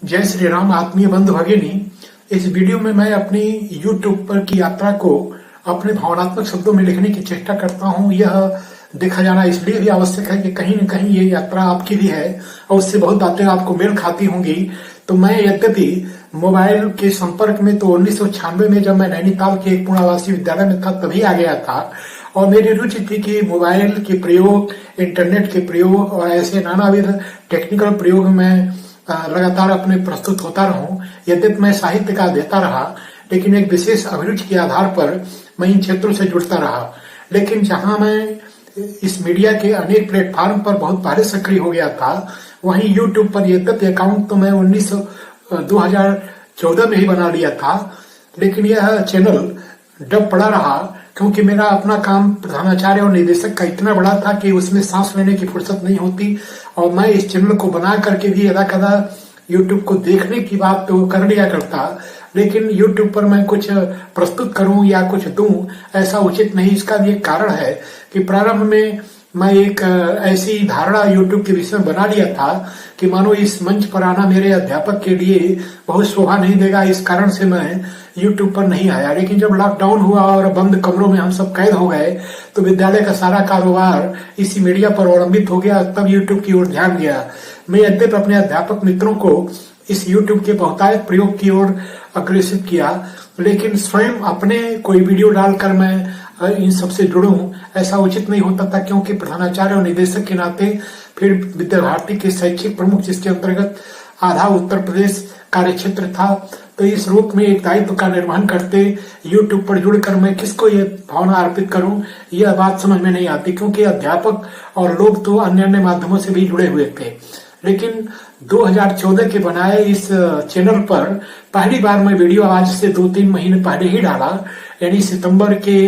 जय श्री राम आत्मीय बंधु भगिनी। इस वीडियो में मैं अपनी यूट्यूब पर की यात्रा को अपने भावनात्मक शब्दों में लिखने की चेष्टा करता हूं। यह देखा जाना इसलिए भी आवश्यक है कि कहीं न कहीं ये यात्रा आपकी भी है और उससे बहुत बातें आपको मेल खाती होंगी। तो मैं यद्यपि मोबाइल के संपर्क में तो 1996 में जब मैं नैनीताल के एक पूर्णावासी विद्यालय में था तभी आ गया था और मेरी रुचि थी कि मोबाइल के प्रयोग, इंटरनेट के प्रयोग और ऐसे नानाविध टेक्निकल प्रयोग में लगातार अपने प्रस्तुत होता रहूं। यद्यपि मैं साहित्य का देता रहा, लेकिन एक विशेष अभिरुचि के आधार पर मैं इन क्षेत्रों से जुड़ता रहा। लेकिन जहां मैं इस मीडिया के अनेक प्लेटफॉर्म पर बहुत पहले सक्रिय हो गया था, वहीं यूट्यूब पर यद्यपि अकाउंट तो मैं 2014 में ही बना लिया था, लेकिन यह चैनल डब पड़ा रहा क्योंकि मेरा अपना काम प्रधानाचार्य और निदेशक का इतना बड़ा था कि उसमें सांस लेने की फुर्सत नहीं होती। और मैं इस चैनल को बना करके भी अदा कदा यूट्यूब को देखने की बात तो कर लिया करता, लेकिन यूट्यूब पर मैं कुछ प्रस्तुत करूं या कुछ दूं ऐसा उचित नहीं। इसका भी एक कारण है कि प्रारंभ में मैं एक ऐसी धारणा यूट्यूब के विषय में बना लिया था कि मानो इस मंच पर आना मेरे अध्यापक के लिए बहुत शोभा नहीं देगा। इस कारण से मैं यूट्यूब पर नहीं आया। लेकिन जब लॉकडाउन हुआ और बंद कमरों में हम सब कैद हो गए तो विद्यालय का सारा कारोबार इसी मीडिया पर अवलंबित हो गया, तब यूट्यूब की ओर ध्यान गया। मैं यद्यपि अपने अध्यापक मित्रों को इस यूट्यूब के बहुतायत प्रयोग की ओर अग्रसित किया, लेकिन स्वयं अपने कोई वीडियो डालकर मैं इन सबसे जुड़ूं ऐसा उचित नहीं होता था, क्योंकि प्रधानाचार्य और निदेशक के नाते फिर विद्या भारती के शैक्षिक प्रमुख, जिसके अंतर्गत आधा उत्तर प्रदेश कार्य क्षेत्र था, तो इस रूप में एक दायित्व का निर्वहन करते यूट्यूब पर जुड़कर मैं किसको ये भावना अर्पित करूं, यह बात समझ में नहीं आती, क्योंकि अध्यापक और लोग तो अन्य अन्य माध्यमों से भी जुड़े हुए थे। लेकिन 2014 के बनाए इस चैनल पर पहली बार मैं वीडियो आज से 2-3 महीने पहले ही डाला, यानी सितंबर के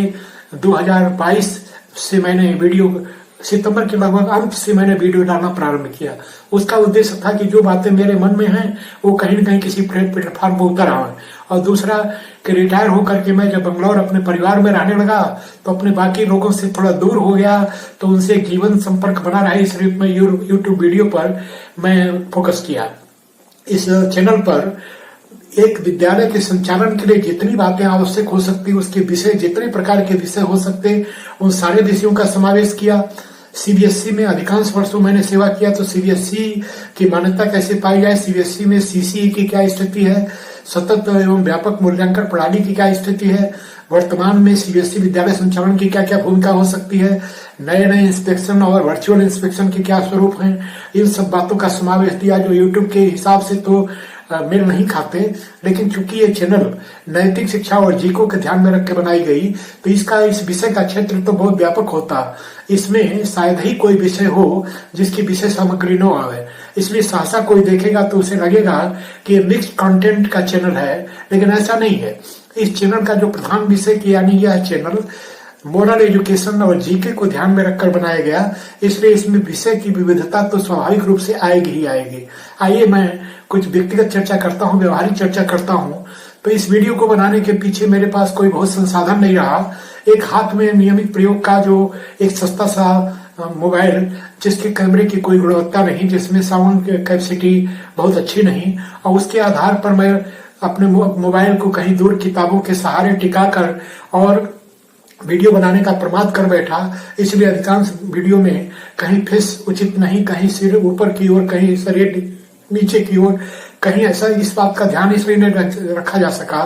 2022 से मैंने वीडियो, सितंबर के लगभग अंत से मैंने वीडियो डालना प्रारंभ किया। उसका उद्देश्य था कि जो बातें मेरे मन में हैं वो कहीं न कहीं किसी प्लेटफॉर्म पर उतर आए। और दूसरा कि रिटायर होकर के मैं जब बंगलौर अपने परिवार में रहने लगा तो अपने बाकी लोगों से थोड़ा दूर हो गया, तो उनसे जीवन संपर्क बना रहा। इस रूप में यूट्यूब वीडियो पर मैं फोकस किया। इस चैनल पर एक विद्यालय के संचालन के लिए जितनी बातें आवश्यक हो सकती, उसके विषय जितने प्रकार के विषय हो सकते, उन सारे विषयों का समावेश किया। सीबीएसई में अधिकांश वर्षों मैंने सेवा किया, तो सीबीएसई की मान्यता कैसे पाई जाए, सीबीएसई में सीसीई की क्या स्थिति है, सतत एवं व्यापक मूल्यांकन प्रणाली की क्या स्थिति है, वर्तमान में सीबीएसई विद्यालय संचालन की क्या क्या भूमिका हो सकती है, नए नए इंस्पेक्शन और वर्चुअल इंस्पेक्शन के क्या स्वरूप हैं, इन सब बातों का समावेश दिया, जो यूट्यूब के हिसाब से तो मेल नहीं खाते। लेकिन चूंकि ये चैनल नैतिक शिक्षा और जीको के ध्यान में रख के बनाई गई, तो इसका इस विषय का क्षेत्र तो बहुत व्यापक होता। इसमें शायद ही कोई विषय हो जिसकी विषय सामग्री न आवे, इसलिए सहसा कोई देखेगा तो उसे लगेगा कि ये मिक्स्ड कंटेंट का चैनल है, लेकिन ऐसा नहीं है। इस चैनल का जो प्रधान विषय की, यानी यह चैनल मोरल एजुकेशन और जीके को ध्यान में रखकर बनाया गया, इसलिए इसमें विषय की विविधता तो स्वाभाविक रूप से आएगी ही आएगी। आइए मैं कुछ व्यक्तिगत चर्चा करता हूँ, व्यवहारिक चर्चा करता हूँ। तो इस वीडियो को बनाने के पीछे मेरे पास कोई बहुत संसाधन नहीं रहा। एक हाथ में नियमित प्रयोग का जो एक सस्ता सा मोबाइल, जिसके कैमरे की कोई गुणवत्ता नहीं, जिसमें साउंड कैपेसिटी बहुत अच्छी नहीं, और उसके आधार पर मैं अपने मोबाइल को कहीं दूर किताबों के सहारे टिकाकर और वीडियो बनाने का प्रमाद कर बैठा। इसलिए अधिकांश वीडियो में कहीं फेस उचित नहीं, कहीं सिर ऊपर की ओर, कहीं शरीर नीचे की ओर, कहीं ऐसा। इस बात का ध्यान इसलिए नहीं रखा जा सका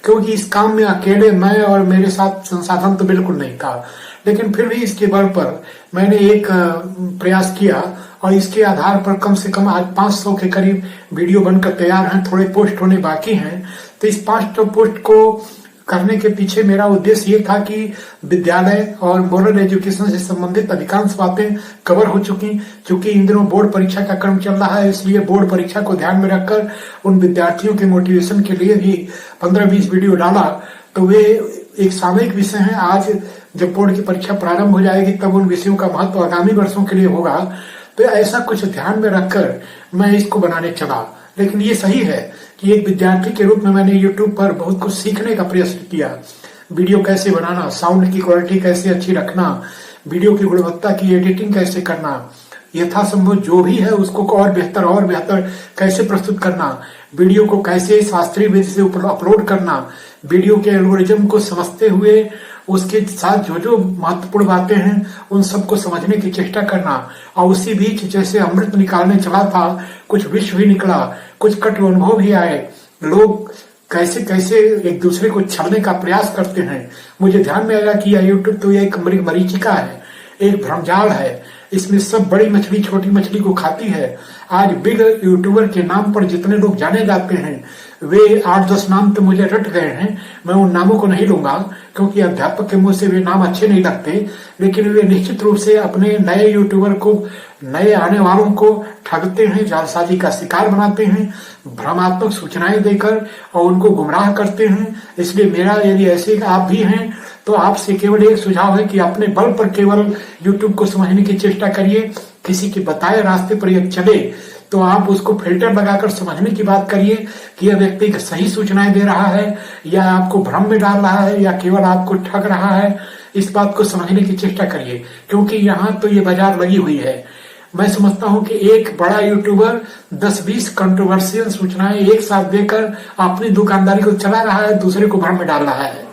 क्योंकि इस काम में अकेले मैं और मेरे साथ संसाधन तो बिल्कुल नहीं था। लेकिन फिर भी इसके बल पर मैंने एक प्रयास किया और इसके आधार पर कम से कम आज 500 के करीब वीडियो बनकर तैयार हैं, थोड़े पोस्ट होने बाकी हैं। तो इस 500 पोस्ट को करने के पीछे मेरा उद्देश्य ये था कि विद्यालय और मोरल एजुकेशन से संबंधित अधिकांश बातें कवर हो चुकी। चूंकि इन दिनों बोर्ड परीक्षा का क्रम चल रहा है, इसलिए बोर्ड परीक्षा को ध्यान में रखकर उन विद्यार्थियों के मोटिवेशन के लिए भी 15-20 वीडियो डाला। तो वे एक सामयिक विषय है। आज जब बोर्ड की परीक्षा प्रारंभ हो जाएगी तब उन विषयों का महत्व आगामी वर्षों के लिए होगा। तो ऐसा कुछ ध्यान में रखकर मैं इसको बनाने चला। लेकिन ये सही है कि एक विद्यार्थी के रूप में मैंने यूट्यूब पर बहुत कुछ सीखने का प्रयास किया। वीडियो कैसे बनाना, साउंड की क्वालिटी कैसे अच्छी रखना, वीडियो की गुणवत्ता की एडिटिंग कैसे करना, यथासंभव जो भी है उसको और बेहतर कैसे प्रस्तुत करना, वीडियो को कैसे शास्त्रीय विधि से अपलोड करना, वीडियो के एल्गोरिज्म को समझते हुए उसके साथ जो जो महत्वपूर्ण बातें हैं उन सबको समझने की चेष्टा करना। और उसी बीच जैसे अमृत निकालने चला था, कुछ विष भी निकला, कुछ कट अनुभव भी आए, लोग कैसे कैसे एक दूसरे को छलने का प्रयास करते हैं। मुझे ध्यान में आया कि यह यूट्यूब तो एक मरीचिका है, एक भ्रमजाल है, इसमें सब बड़ी मछली छोटी मछली को खाती है। आज बिग यूट्यूबर के नाम पर जितने लोग जाने जाते हैं वे 8-10 नाम तो मुझे रट गए हैं, मैं उन नामों को नहीं लूंगा क्योंकि अध्यापक के मुंह से वे नाम अच्छे नहीं लगते, लेकिन वे निश्चित रूप से अपने नए यूट्यूबर को, नए आने वालों को ठगते हैं, जालसाजी का शिकार बनाते हैं, भ्रमात्मक सूचनाएं देकर और उनको गुमराह करते हैं। इसलिए मेरा यदि ऐसे आप भी हैं तो आपसे केवल एक सुझाव है कि अपने बल पर केवल यूट्यूब को समझने की चेष्टा करिए। किसी के बताए रास्ते पर यदि चले तो आप उसको फिल्टर लगाकर समझने की बात करिए कि यह व्यक्ति सही सूचनाएं दे रहा है या आपको भ्रम में डाल रहा है या केवल आपको ठग रहा है। इस बात को समझने की चेष्टा करिए क्योंकि यहाँ तो ये बाजार लगी हुई है। मैं समझता हूँ कि एक बड़ा यूट्यूबर 10-20 कंट्रोवर्शियल सूचनाएं एक साथ देकर अपनी दुकानदारी को चला रहा है, दूसरे को भ्रम में डाल रहा है।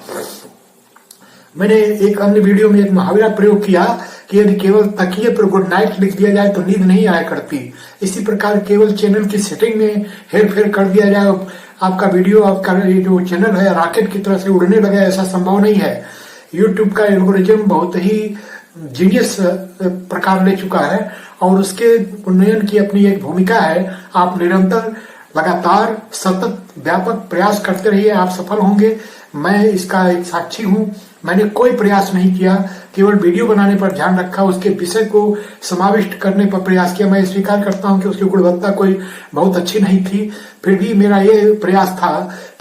मैंने एक अन्य वीडियो में एक मुहावरा प्रयोग किया कि यदि केवल तकिए पर गुड नाइट लिख दिया जाए तो नींद नहीं आया करती। इसी प्रकार केवल चैनल की सेटिंग में हेरफेर कर दिया जाए, आपका वीडियो, आपका ये जो चैनल है रॉकेट की तरह से उड़ने लगे, ऐसा संभव नहीं है। यूट्यूब का एल्गोरिज्म बहुत ही जीनियस प्रकार ले चुका है और उसके उन्नयन की अपनी एक भूमिका है। आप निरंतर लगातार सतत व्यापक प्रयास करते रहिए, आप सफल होंगे। मैं इसका एक साक्षी हूँ। मैंने कोई प्रयास नहीं किया, केवल वीडियो बनाने पर ध्यान रखा, उसके विषय को समाविष्ट करने पर प्रयास किया। मैं स्वीकार करता हूं कि उसकी गुणवत्ता कोई बहुत अच्छी नहीं थी, फिर भी मेरा ये प्रयास था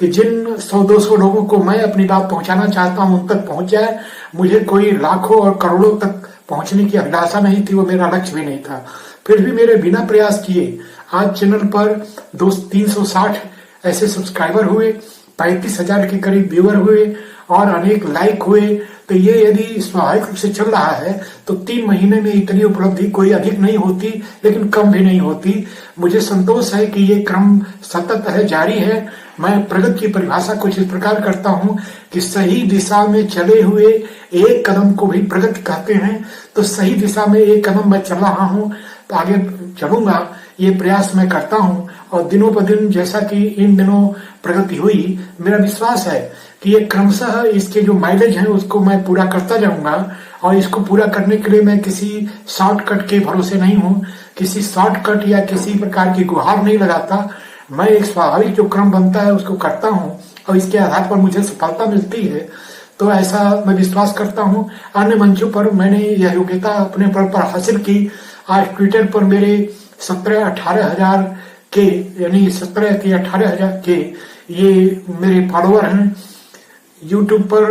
कि जिन 100-200 लोगों को मैं अपनी बात पहुंचाना चाहता हूं उन तक पहुंच जाए। मुझे कोई लाखों और करोड़ों तक पहुंचने की अभिलाषा नहीं थी, वो मेरा लक्ष्य भी नहीं था। फिर भी मेरे बिना प्रयास किए आज चैनल पर 360 ऐसे सब्सक्राइबर हुए, 35,000 के करीब व्यूअर हुए और अनेक लाइक हुए। तो ये यदि स्वाभाविक रूप से चल रहा है तो 3 महीने में इतनी उपलब्धि कोई अधिक नहीं होती, लेकिन कम भी नहीं होती। मुझे संतोष है कि ये क्रम सतत है, जारी है। मैं प्रगति की परिभाषा कुछ इस प्रकार करता हूं कि सही दिशा में चले हुए एक कदम को भी प्रगति कहते हैं। तो सही दिशा में एक कदम मैं चल रहा हूं, तो आगे चलूंगा, ये प्रयास मैं करता हूं। और दिनों पर दिन जैसा कि इन दिनों प्रगति हुई, मेरा विश्वास है कि ये क्रमशः इसके जो माइलेज है उसको मैं पूरा करता जाऊंगा। और इसको पूरा करने के लिए मैं किसी शॉर्टकट के भरोसे नहीं हूँ, किसी शॉर्टकट या किसी प्रकार की गुहार नहीं लगाता। मैं एक स्वाभाविक जो क्रम बनता है उसको करता हूँ और इसके आधार पर मुझे सफलता मिलती है। तो ऐसा मैं विश्वास करता हूँ। अन्य मंचों पर मैंने यह योग्यता अपने पर हासिल की। आज ट्विटर पर मेरे 17-18 हजार के, यानी 17 के 18 हजार के ये मेरे फॉलोअर हैं। यूट्यूब पर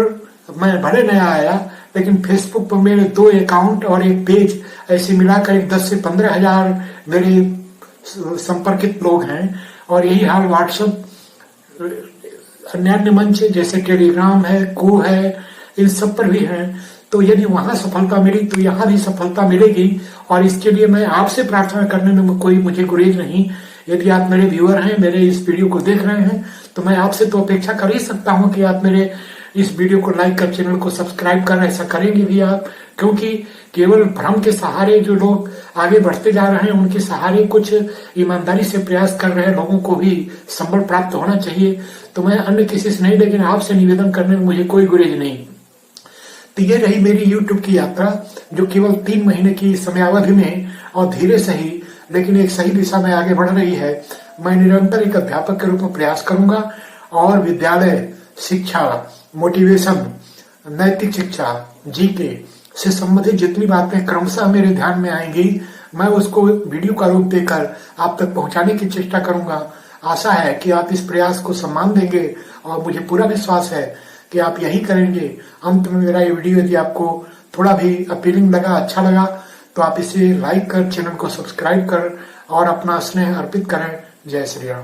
मैं भले नया आया, लेकिन फेसबुक पर मेरे 2 अकाउंट और एक पेज, ऐसे मिलाकर 10 से 15 हजार मेरे संपर्कित लोग हैं। और यही हाल व्हाट्सएप, अन्य मंच जैसे टेलीग्राम है, को है, इन सब पर भी है। तो यदि वहां सफलता मिली तो यहाँ भी सफलता मिलेगी। और इसके लिए मैं आपसे प्रार्थना करने में कोई मुझे गुरेज नहीं। यदि आप मेरे व्यूअर हैं, मेरे इस वीडियो को देख रहे हैं, तो मैं आपसे तो अपेक्षा कर ही सकता हूं कि आप मेरे इस वीडियो को लाइक कर, चैनल को सब्सक्राइब कर, ऐसा करेंगे भी आप। क्योंकि केवल भ्रम के सहारे जो लोग आगे बढ़ते जा रहे हैं, उनके सहारे कुछ ईमानदारी से प्रयास कर रहे लोगों को भी संबल प्राप्त होना चाहिए। तो मैं अन्य किसी से नहीं, लेकिन आपसे निवेदन करने में मुझे कोई गुरेज नहीं। तो ये रही मेरी यूट्यूब की यात्रा, जो केवल 3 महीने की समयावधि में और धीरे से ही, लेकिन एक सही दिशा में आगे बढ़ रही है। मैं निरंतर एक अध्यापक के रूप में प्रयास करूंगा और विद्यालय शिक्षा, मोटिवेशन, नैतिक शिक्षा, जीके से संबंधित जितनी बातें क्रमशः मेरे ध्यान में आएंगी, मैं उसको वीडियो का रूप देकर आप तक पहुंचाने की चेष्टा करूंगा। आशा है कि आप इस प्रयास को सम्मान देंगे और मुझे पूरा विश्वास है कि आप यही करेंगे। अंत में मेरा ये वीडियो यदि आपको थोड़ा भी अपीलिंग लगा, अच्छा लगा, तो आप इसे लाइक कर, चैनल को सब्सक्राइब कर और अपना स्नेह अर्पित करें। जय श्री राम।